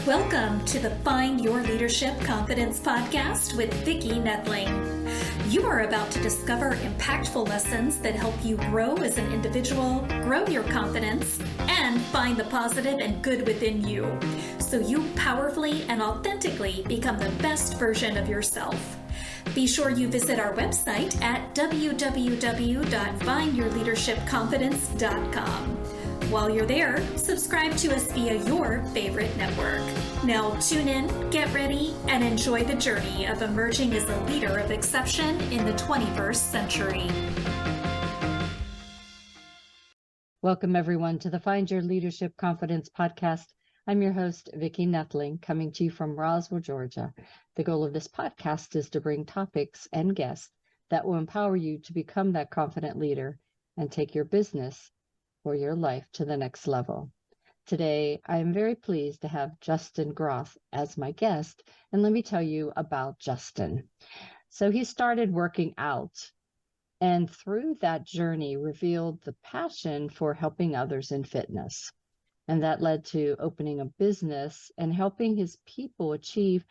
Welcome to the Find Your Leadership Confidence podcast with Vicki Noethling. You are about to discover impactful lessons that help you grow as an individual, grow your confidence, and find the positive and good within you, so you powerfully and authentically become the best version of yourself. Be sure you visit our website at www.findyourleadershipconfidence.com. While you're there, subscribe to us via your favorite network. Now tune in, get ready, and enjoy the journey of emerging as a leader of exception in the 21st century. Welcome, everyone, to the Find Your Leadership Confidence podcast. I'm your host, Vicki Noethling, coming to you from Roswell, Georgia. The goal of this podcast is to bring topics and guests that will empower you to become that confident leader and take your business or your life to the next level. Today, I am very pleased to have Justin Groth as my guest, and let me tell you about Justin. So he started working out, and through that journey revealed the passion for helping others in fitness. And that led to opening a business and helping his people achieve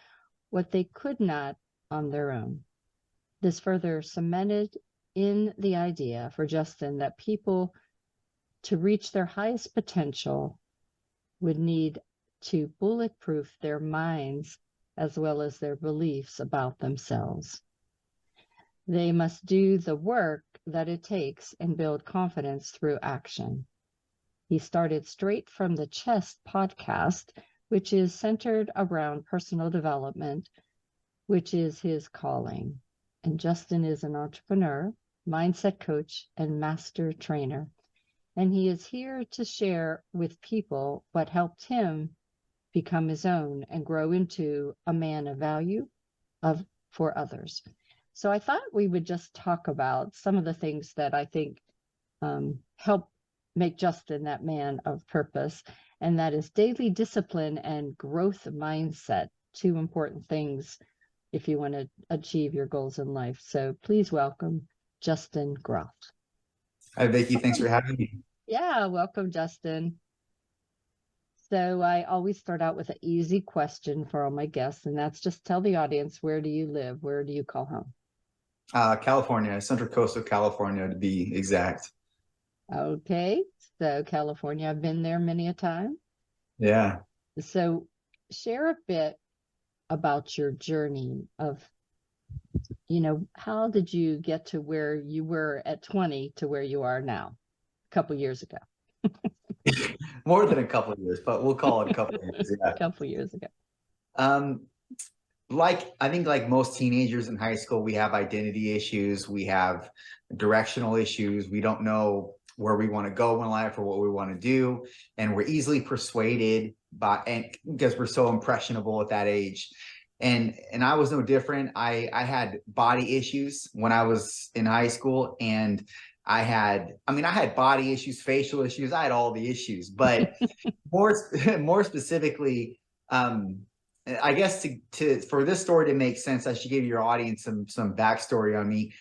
what they could not on their own. This further cemented in the idea for Justin that people to reach their highest potential would need to bulletproof their minds as well as their beliefs about themselves. They must do the work that it takes and build confidence through action. He started Straight from the Chest podcast, which is centered around personal development, which is his calling. And Justin is an entrepreneur, mindset coach, and master trainer. And he is here to share with people what helped him become his own and grow into a man of value for others. So I thought we would just talk about some of the things that I think help make Justin that man of purpose, and that is daily discipline and growth mindset, two important things if you want to achieve your goals in life. So please welcome Justin Groth. Hi, Vicki. Thanks for having me. Yeah, welcome, Justin. So I always start out with an easy question for all my guests, and that's just tell the audience, where do you live? Where do you call home? California, Central Coast of California, to be exact. Okay, so California, I've been there many a time. Yeah. So share a bit about your journey of, how did you get to where you were at 20 to where you are now, a couple years ago? More than a couple of years, but we'll call it a couple of years. Yeah. A couple years ago. I think like most teenagers in high school, we have identity issues. We have directional issues. We don't know where we want to go in life or what we want to do. And we're easily persuaded because we're so impressionable at that age. And I was no different. I had body issues when I was in high school, and I had body issues, facial issues. I had all the issues, but more specifically, I guess for this story to make sense, I should give your audience some backstory on me.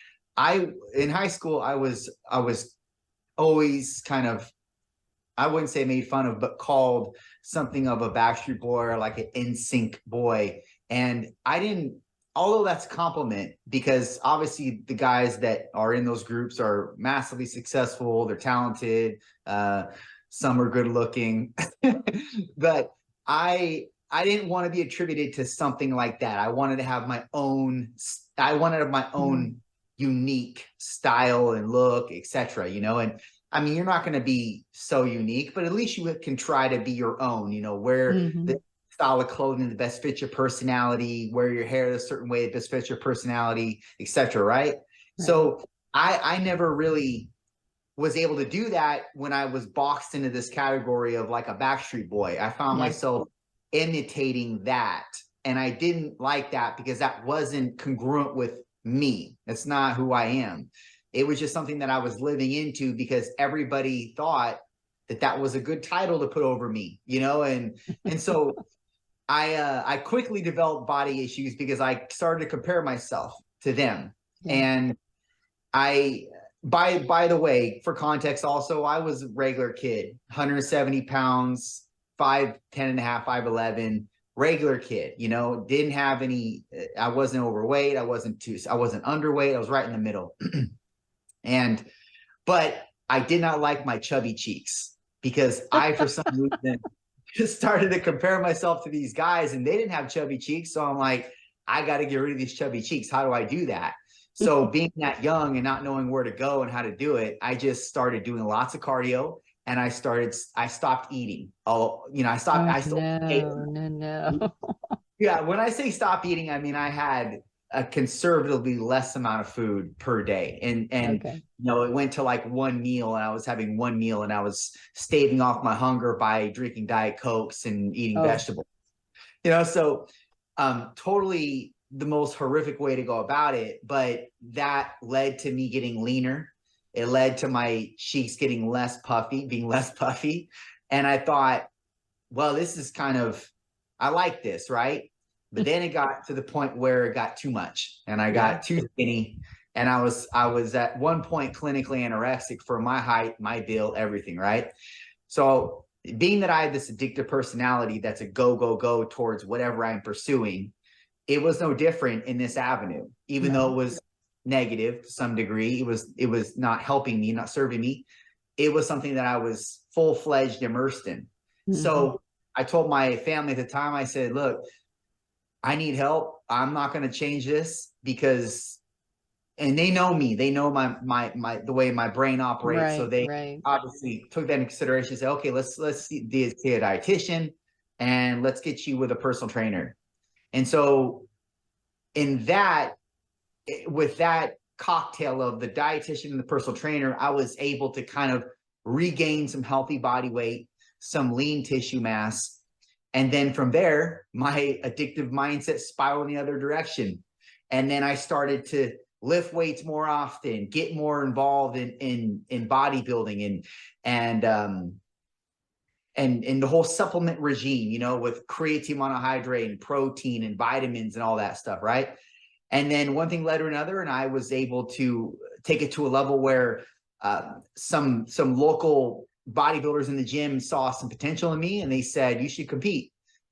In high school, I was always kind of, I wouldn't say made fun of, but called something of a Backstreet Boy or like an NSYNC boy. And although that's a compliment, because obviously the guys that are in those groups are massively successful, they're talented, some are good looking, but I didn't want to be attributed to something like that. I wanted to have my own unique style and look, etc. And I mean, you're not going to be so unique, but at least you can try to be your own, wear the style of clothing that best fits your personality, wear your hair a certain way that best fits your personality, etc. Right? So I never really was able to do that when I was boxed into this category of like a Backstreet Boy. I found myself imitating that, and I didn't like that because that wasn't congruent with me. That's not who I am. It was just something that I was living into because everybody thought that was a good title to put over me, and so I quickly developed body issues because I started to compare myself to them. And by the way, for context also, I was a regular kid, 170 pounds, 5'10 and a half, 5'11", regular kid, didn't have any, I wasn't overweight. I wasn't underweight. I was right in the middle. But I did not like my chubby cheeks because I, for some reason, just started to compare myself to these guys and they didn't have chubby cheeks. So I'm like, I got to get rid of these chubby cheeks. How do I do that? So being that young and not knowing where to go and how to do it, I just started doing lots of cardio and I stopped eating. No. Yeah. When I say stop eating, I mean, I had a conservatively less amount of food per day. And Okay. it went to like one meal and I was having one meal and I was staving off my hunger by drinking Diet Cokes and eating vegetables, so totally the most horrific way to go about it. But that led to me getting leaner. It led to my cheeks getting being less puffy. And I thought, well, this is I like this, right? But then it got to the point where it got too much and I got too skinny. And I was at one point clinically anorexic for my height, my build, everything, right? So being that I have this addictive personality that's a go towards whatever I'm pursuing, it was no different in this avenue, even though it was negative to some degree. It was not helping me, not serving me. It was something that I was full-fledged immersed in. Mm-hmm. So I told my family at the time, I said, look, I need help. I'm not going to change this because, and they know me, they know my the way my brain operates. Right, so they right. obviously took that into consideration and said, okay, let's see a dietitian and let's get you with a personal trainer. And so with that cocktail of the dietitian and the personal trainer, I was able to kind of regain some healthy body weight, some lean tissue mass. And then from there, my addictive mindset spiraled in the other direction. And then I started to lift weights more often, get more involved in bodybuilding and the whole supplement regime, with creatine monohydrate and protein and vitamins and all that stuff, right? And then one thing led to another, and I was able to take it to a level where some local bodybuilders in the gym saw some potential in me and they said, you should compete.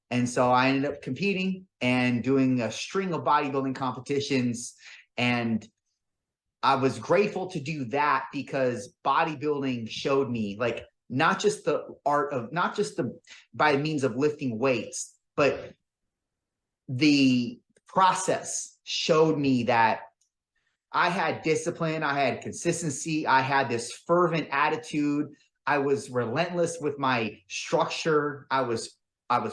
And so I ended up competing and doing a string of bodybuilding competitions. And I was grateful to do that because bodybuilding showed me not just the art of, not just by means of lifting weights, but the process showed me that I had discipline, I had consistency, I had this fervent attitude. I was relentless with my structure. I was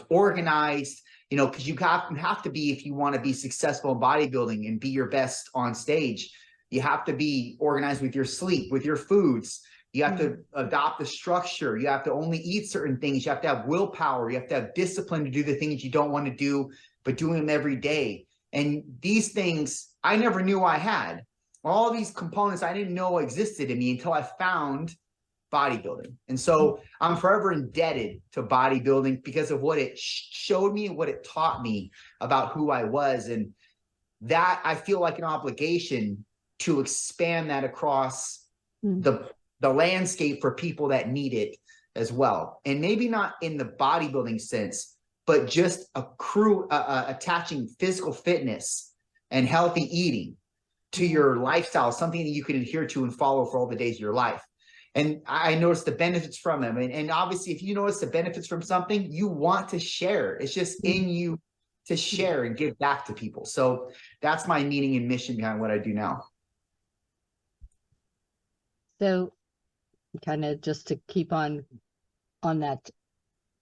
organized, because you have to be, if you want to be successful in bodybuilding and be your best on stage, you have to be organized with your sleep, with your foods. You have to adopt the structure. You have to only eat certain things. You have to have willpower. You have to have discipline to do the things you don't want to do, but doing them every day. And these things I never knew I had. All these components I didn't know existed in me until I found bodybuilding. And so I'm forever indebted to bodybuilding because of what it showed me and what it taught me about who I was. And that I feel like an obligation to expand that across the landscape for people that need it as well. And maybe not in the bodybuilding sense, but just attaching physical fitness and healthy eating to your lifestyle, something that you can adhere to and follow for all the days of your life. And I noticed the benefits from them. And obviously, if you notice the benefits from something, you want to share. It's just in you to share and give back to people. So that's my meaning and mission behind what I do now. So kind of just to keep on that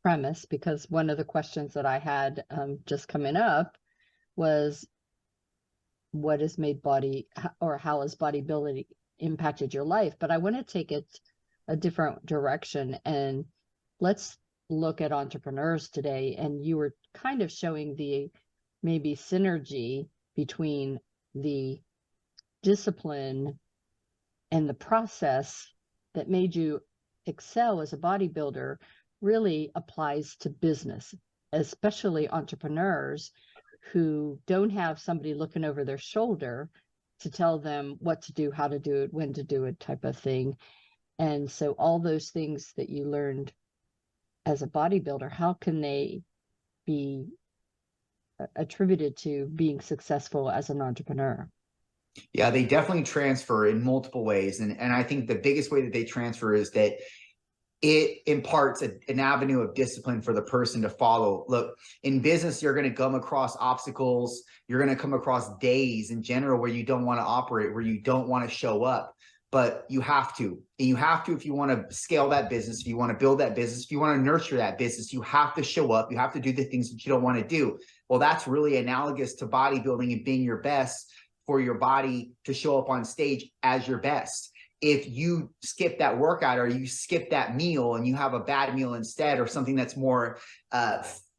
premise, because one of the questions that I had just coming up was, what has made how has bodybuilding impacted your life? But I want to take it a different direction, and let's look at entrepreneurs today. And you were kind of showing the maybe synergy between the discipline and the process that made you excel as a bodybuilder really applies to business, especially entrepreneurs who don't have somebody looking over their shoulder to tell them what to do, how to do it, when to do it, type of thing. And so all those things that you learned as a bodybuilder, how can they be attributed to being successful as an entrepreneur? Yeah, they definitely transfer in multiple ways. And I think the biggest way that they transfer is that it imparts an avenue of discipline for the person to follow. Look, in business, you're going to come across obstacles. You're going to come across days in general where you don't want to operate, where you don't want to show up, but you have to. And you have to if you want to scale that business, if you want to build that business, if you want to nurture that business, you have to show up. You have to do the things that you don't want to do. Well, that's really analogous to bodybuilding and being your best, for your body to show up on stage as your best. If you skip that workout or you skip that meal and you have a bad meal instead, or something that's more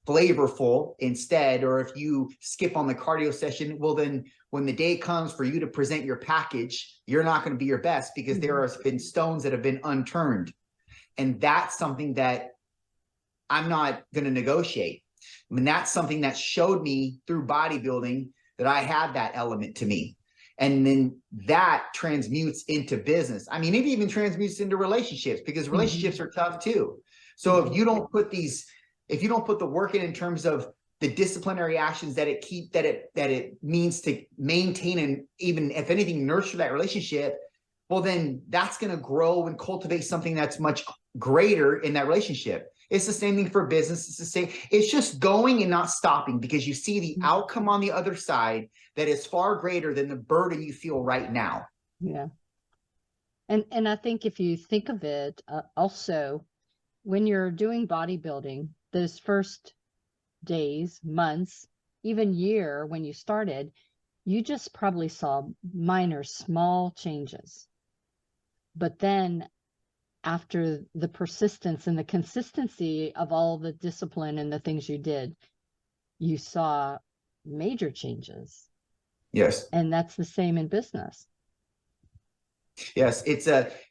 flavorful instead, or if you skip on the cardio session, well, then when the day comes for you to present your package, you're not going to be your best, because there have been stones that have been unturned. And that's something that I'm not going to negotiate. I mean, that's something that showed me through bodybuilding that I had that element to me. And then that transmutes into business. I mean, it even transmutes into relationships, because relationships are tough too. So if you don't put the work in terms of the disciplinary actions that it means to maintain and even, if anything, nurture that relationship, well, then that's going to grow and cultivate something that's much greater in that relationship. It's the same thing for business. It's the same. It's just going and not stopping, because you see the outcome on the other side that is far greater than the burden you feel right now. Yeah. And I think if you think of it, also, when you're doing bodybuilding, those first days, months, even year when you started, you just probably saw minor, small changes. But then after the persistence and the consistency of all the discipline and the things you did, you saw major changes. Yes. And that's the same in business. Yes, it's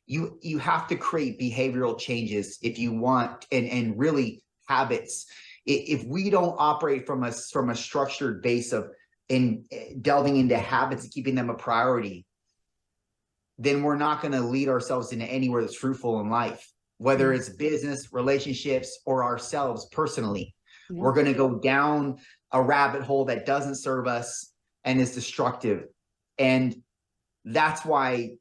you have to create behavioral changes if you want, and really habits. If we don't operate from a structured base of delving into habits and keeping them a priority, then we're not going to lead ourselves into anywhere that's fruitful in life, whether it's business, relationships, or ourselves personally. Yeah. We're going to go down a rabbit hole that doesn't serve us and is destructive. And that's why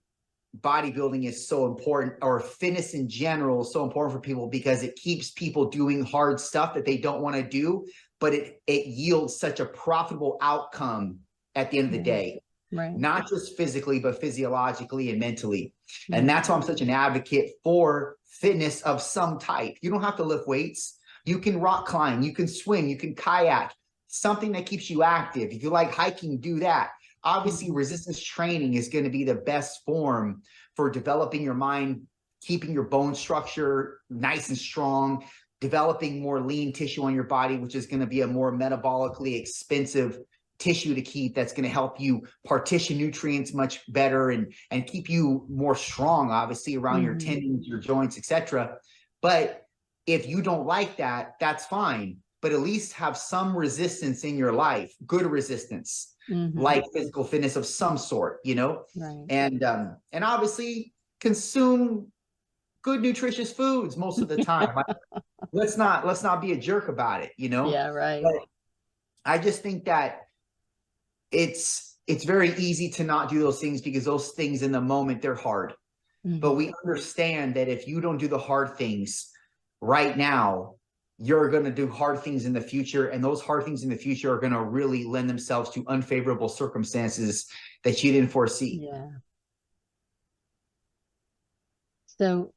bodybuilding is so important, or fitness in general is so important for people, because it keeps people doing hard stuff that they don't want to do, but it yields such a profitable outcome at the end of the day. Right. Not just physically, but physiologically and mentally. And that's why I'm such an advocate for fitness of some type. You don't have to lift weights. You can rock climb, you can swim, you can kayak, something that keeps you active. If you like hiking, do that. Obviously, resistance training is going to be the best form for developing your mind, keeping your bone structure nice and strong, developing more lean tissue on your body, which is going to be a more metabolically expensive tissue to keep, that's going to help you partition nutrients much better and keep you more strong, obviously, around your tendons, your joints, etc. But if you don't like that, that's fine. But at least have some resistance in your life, good resistance, like physical fitness of some sort, right. And obviously consume good, nutritious foods most of the time. Let's not be a jerk about it, Yeah, right. But I just think that it's very easy to not do those things, because those things in the moment, they're hard. But we understand that if you don't do the hard things right now, you're going to do hard things in the future, and those hard things in the future are going to really lend themselves to unfavorable circumstances that you didn't foresee. Yeah. So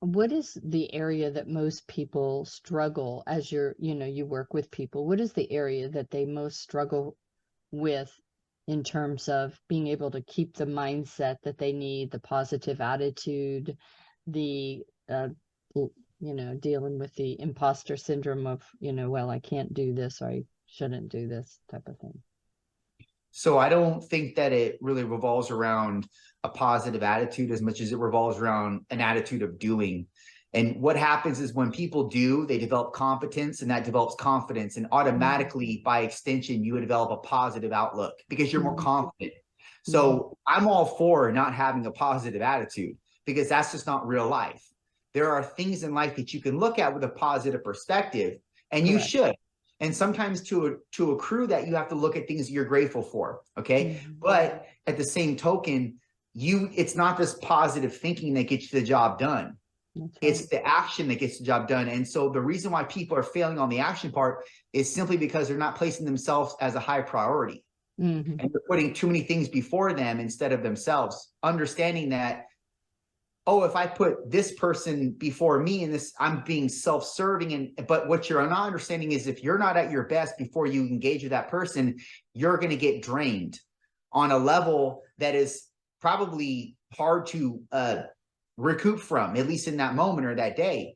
what is the area that most people struggle as you work with people? What is the area that they most struggle with in terms of being able to keep the mindset that they need, the positive attitude, the dealing with the imposter syndrome of, well, I can't do this, or I shouldn't do this type of thing? So I don't think that it really revolves around a positive attitude as much as it revolves around an attitude of doing. And what happens is when people do, they develop competence, and that develops confidence. And automatically, by extension, you would develop a positive outlook because you're more confident. So I'm all for not having a positive attitude, because that's just not real life. There are things in life that you can look at with a positive perspective, and you should. And sometimes to accrue that, you have to look at things you're grateful for. Okay. But at the same token, it's not this positive thinking that gets you the job done. It's the action that gets the job done. And so the reason why people are failing on the action part is simply because they're not placing themselves as a high priority. And they're putting too many things before them instead of themselves, understanding that, oh, if I put this person before me and this, I'm being self-serving. But what you're not understanding is if you're not at your best before you engage with that person, you're going to get drained on a level that is probably hard to recoup from, at least in that moment or that day.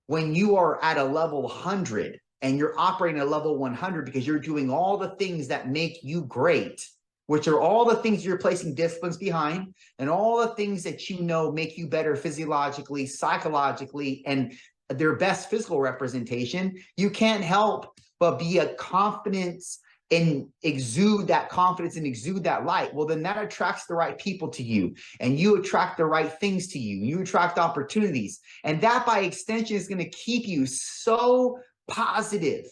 When you are at a level 100 and you're operating at a level 100 because you're doing all the things that make you great, which are all the things you're placing disciplines behind and all the things that you know make you better physiologically, psychologically, and their best physical representation, you can't help but be a confidence and exude that confidence and exude that light. Well, then that attracts the right people to you, and you attract the right things to you. You attract opportunities, and that by extension is going to keep you so positive,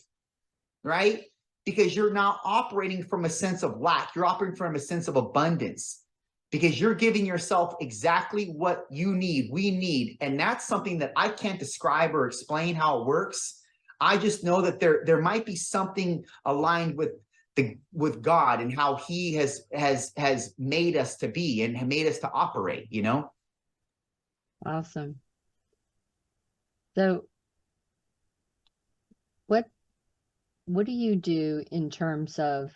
right? Because you're now operating from a sense of lack. You're operating from a sense of abundance because you're giving yourself exactly what you need, we need. And that's something that I can't describe or explain how it works. I just know that there might be something aligned with God and how he has made us to be and made us to operate, you know? Awesome. So what do you do in terms of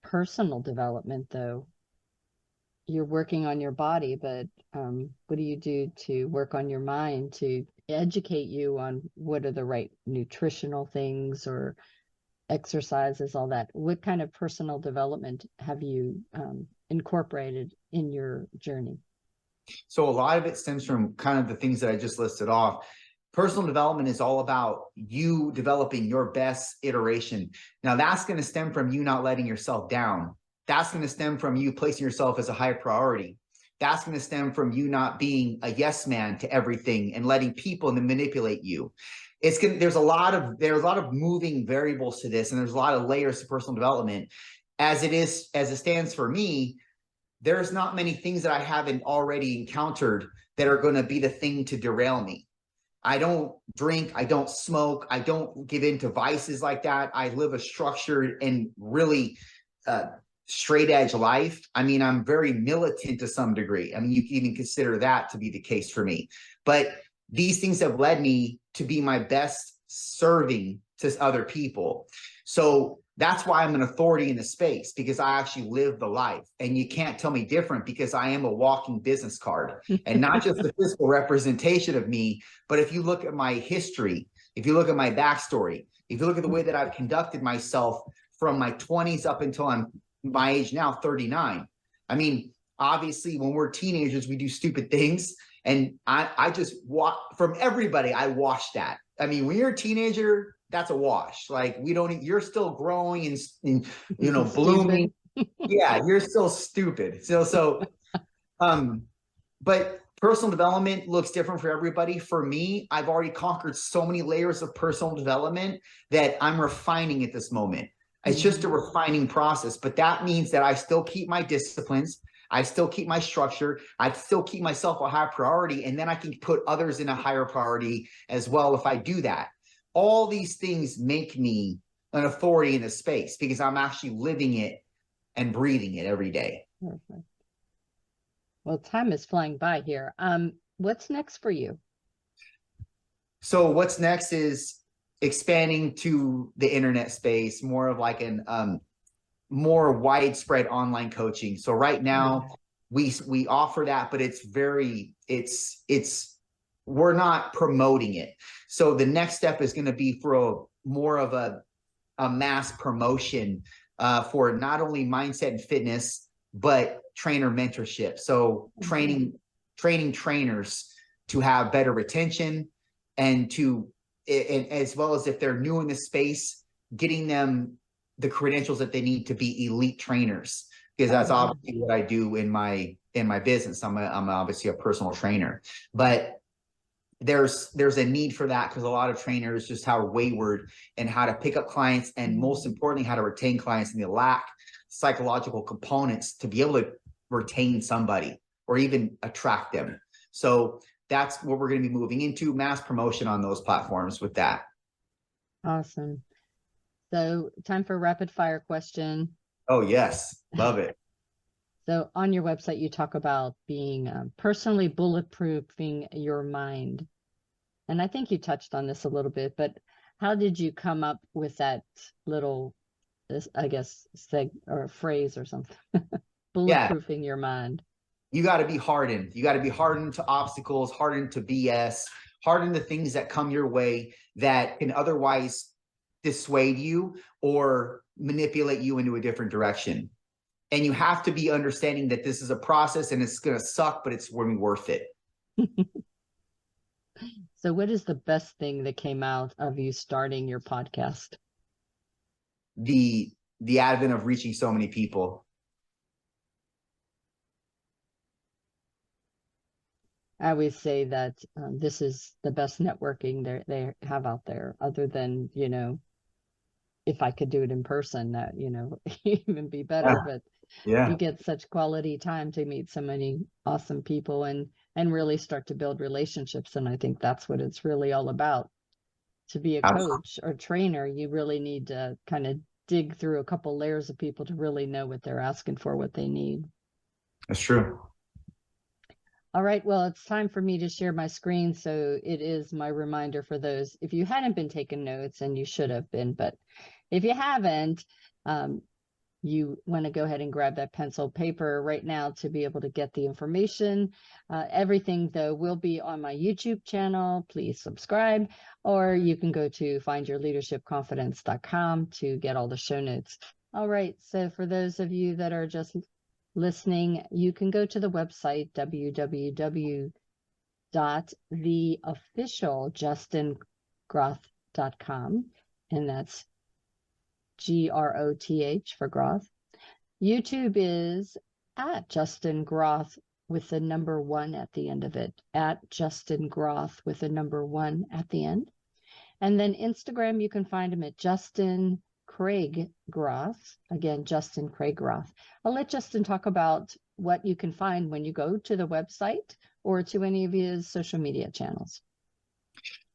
personal development, though? You're working on your body, but what do you do to work on your mind to educate you on what are the right nutritional things or exercises, all that? What kind of personal development have you incorporated in your journey? So a lot of it stems from kind of the things that I just listed off. Personal development is all about you developing your best iteration. Now that's going to stem from you not letting yourself down. That's going to stem from you placing yourself as a high priority. That's going to stem from you not being a yes man to everything and letting people manipulate you. There's a lot of moving variables to this, and there's a lot of layers to personal development. As it stands for me, there's not many things that I haven't already encountered that are going to be the thing to derail me. I don't drink, I don't smoke, I don't give in to vices like that. I live a structured and really straight edge life. I mean, I'm very militant to some degree. I mean, you can even consider that to be the case for me. But these things have led me to be my best serving to other people. So that's why I'm an authority in the space, because I actually live the life. And you can't tell me different because I am a walking business card, and not just the physical representation of me. But if you look at my history, if you look at my backstory, if you look at the way that I've conducted myself from my 20s up until I'm my age now, 39. I mean, obviously when we're teenagers, we do stupid things. And I just from everybody, I watch that. I mean, when you're a teenager, that's a wash. Like you're still growing and you know, blooming. Yeah, you're still stupid. But personal development looks different for everybody. For me, I've already conquered so many layers of personal development that I'm refining at this moment. It's just a refining process, but that means that I still keep my disciplines. I still keep my structure. I still keep myself a high priority, and then I can put others in a higher priority as well if I do that. All these things make me an authority in the space because I'm actually living it and breathing it every day. Perfect. Well, time is flying by here. What's next for you? So what's next is expanding to the internet space, more of like an more widespread online coaching. So right now we offer that, but we're not promoting it. So the next step is going to be for more of a mass promotion for not only mindset and fitness, but trainer mentorship. So training trainers to have better retention and as well as if they're new in the space, getting them the credentials that they need to be elite trainers, because that's obviously what I do in my business. I'm obviously a personal trainer, but there's a need for that, because a lot of trainers just how wayward and how to pick up clients, and most importantly, how to retain clients, and they lack psychological components to be able to retain somebody or even attract them. So that's what we're going to be moving into, mass promotion on those platforms with that. Awesome. So time for a rapid fire question. Oh, yes. Love it. So on your website, you talk about being personally bulletproofing your mind. And I think you touched on this a little bit, but how did you come up with that little, I guess, phrase or something? Bulletproofing your mind. You got to be hardened. You got to be hardened to obstacles, hardened to BS, hardened to things that come your way that can otherwise dissuade you or manipulate you into a different direction. And you have to be understanding that this is a process and it's going to suck, but it's going to be worth it. So what is the best thing that came out of you starting your podcast? The advent of reaching so many people. I always say that this is the best networking they have out there, other than, if I could do it in person, that, even be better. But you get such quality time to meet so many awesome people and really start to build relationships. And I think that's what it's really all about. To be a coach or trainer, you really need to kind of dig through a couple layers of people to really know what they're asking for, what they need. That's true. All right, well, it's time for me to share my screen. So it is my reminder for those, if you hadn't been taking notes, and you should have been, but if you haven't, you want to go ahead and grab that pencil paper right now to be able to get the information. Everything, though, will be on my YouTube channel. Please subscribe, or you can go to findyourleadershipconfidence.com to get all the show notes. All right, so for those of you that are just listening, you can go to the website www.theofficialjustingroth.com, and that's Groth for Groth. YouTube is at Justin Groth with the number 1 at the end of it, at Justin Groth with the number 1 at the end. And then Instagram, you can find him at Justin Craig Groth. Again, Justin Craig Groth. I'll let Justin talk about what you can find when you go to the website or to any of his social media channels.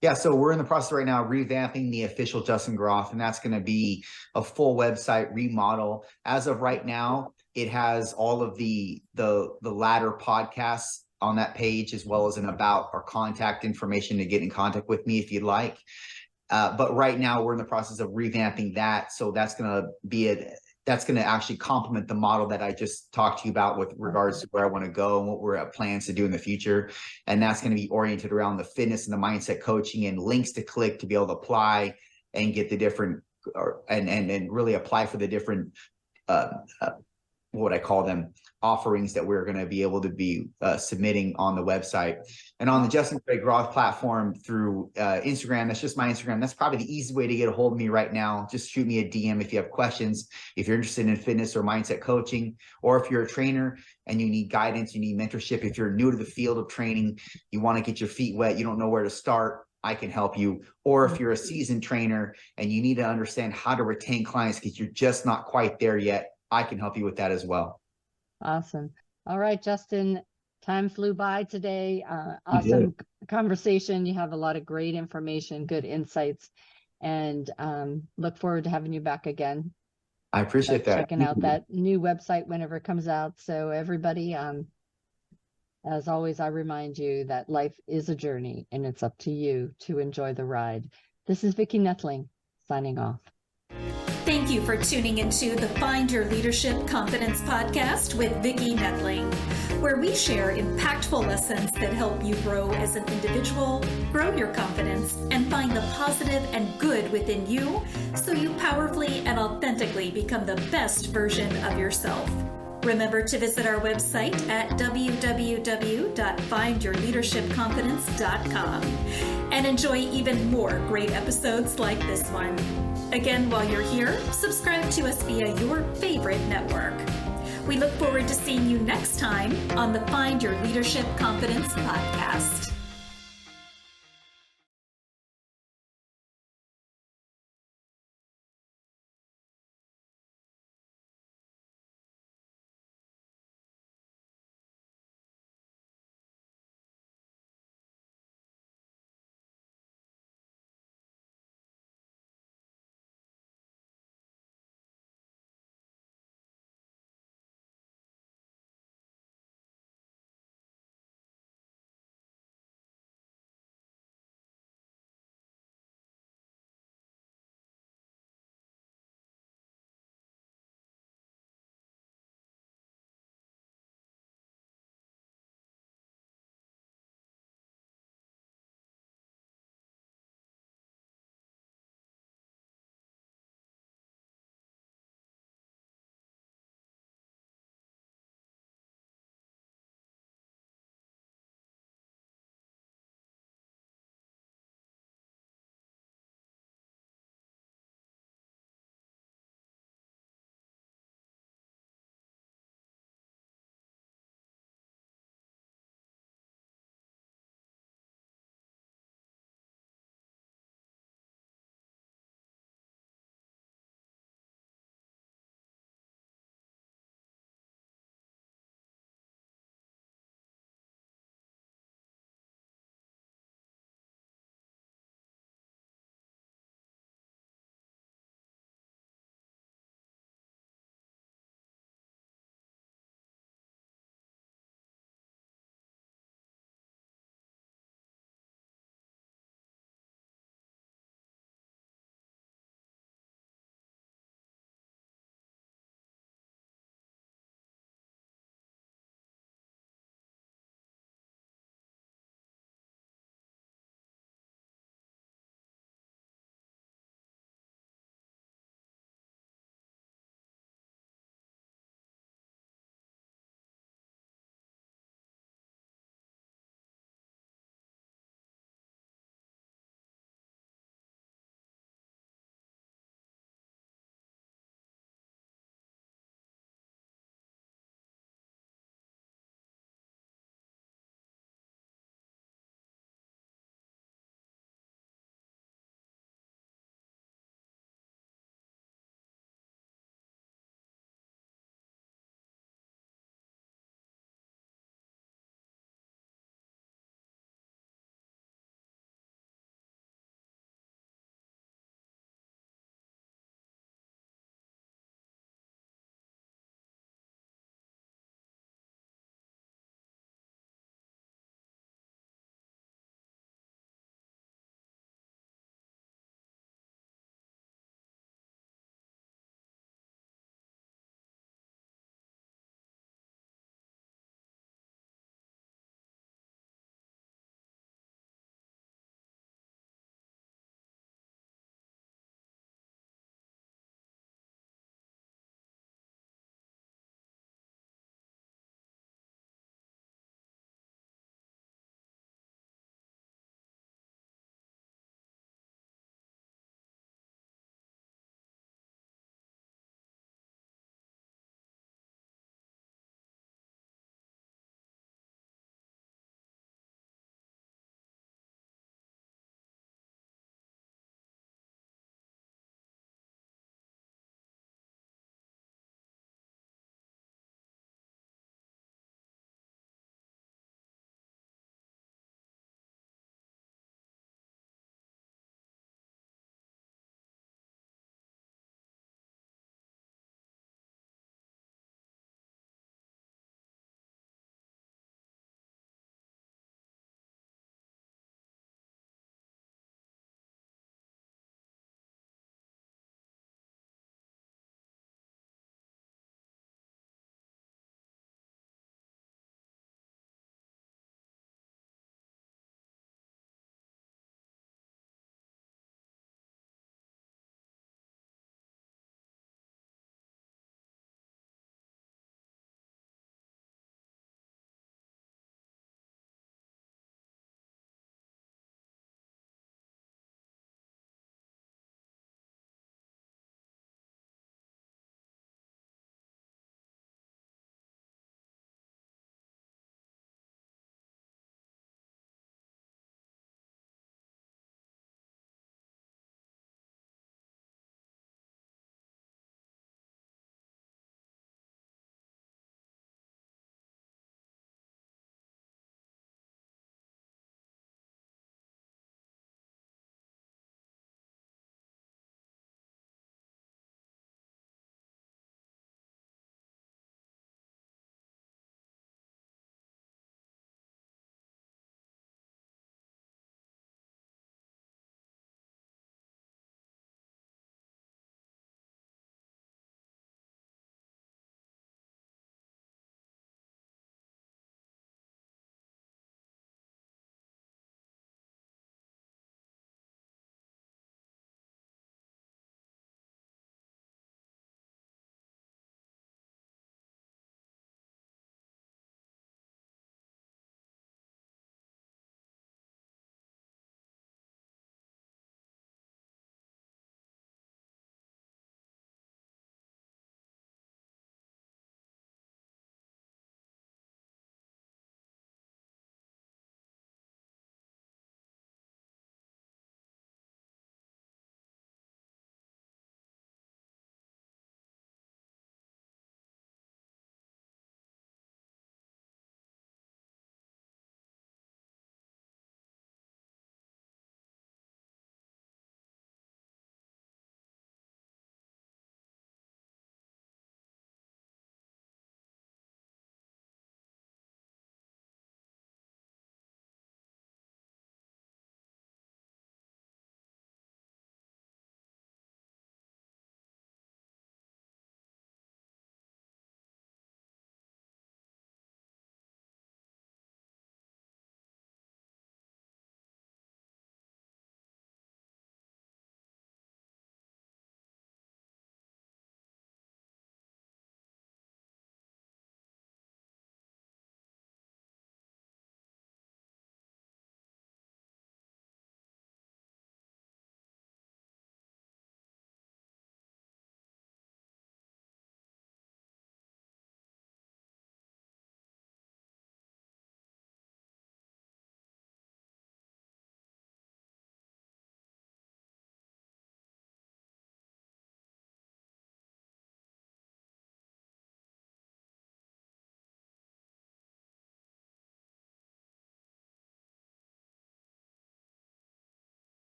Yeah, so we're in the process right now of revamping the official Justin Groth, and that's going to be a full website remodel. As of right now, it has all of the latter podcasts on that page, as well as an about or contact information to get in contact with me if you'd like. But right now we're in the process of revamping that. So that's going to be that's going to actually complement the model that I just talked to you about with regards to where I want to go and what we're plans to do in the future. And that's going to be oriented around the fitness and the mindset coaching and links to click to be able to apply and get the different and really apply for the different what I call them offerings that we're going to be able to be submitting on the website. And on the Justin Craig Groth platform through Instagram, that's just my Instagram. That's probably the easy way to get a hold of me right now. Just shoot me a DM if you have questions, if you're interested in fitness or mindset coaching, or if you're a trainer and you need guidance, you need mentorship. If you're new to the field of training, you want to get your feet wet, you don't know where to start, I can help you. Or if you're a seasoned trainer and you need to understand how to retain clients because you're just not quite there yet, I can help you with that as well. Awesome. All right, Justin, time flew by today. Awesome conversation. You have a lot of great information, good insights, and look forward to having you back again. I appreciate that. Checking out that new website whenever it comes out. So everybody, as always, I remind you that life is a journey and it's up to you to enjoy the ride. This is Vicki Noethling signing off. Thank you for tuning into the Find Your Leadership Confidence podcast with Vicki Noethling, where we share impactful lessons that help you grow as an individual, grow your confidence, and find the positive and good within you so you powerfully and authentically become the best version of yourself. Remember to visit our website at www.findyourleadershipconfidence.com and enjoy even more great episodes like this one. Again, while you're here, subscribe to us via your favorite network. We look forward to seeing you next time on the Find Your Leadership Confidence podcast.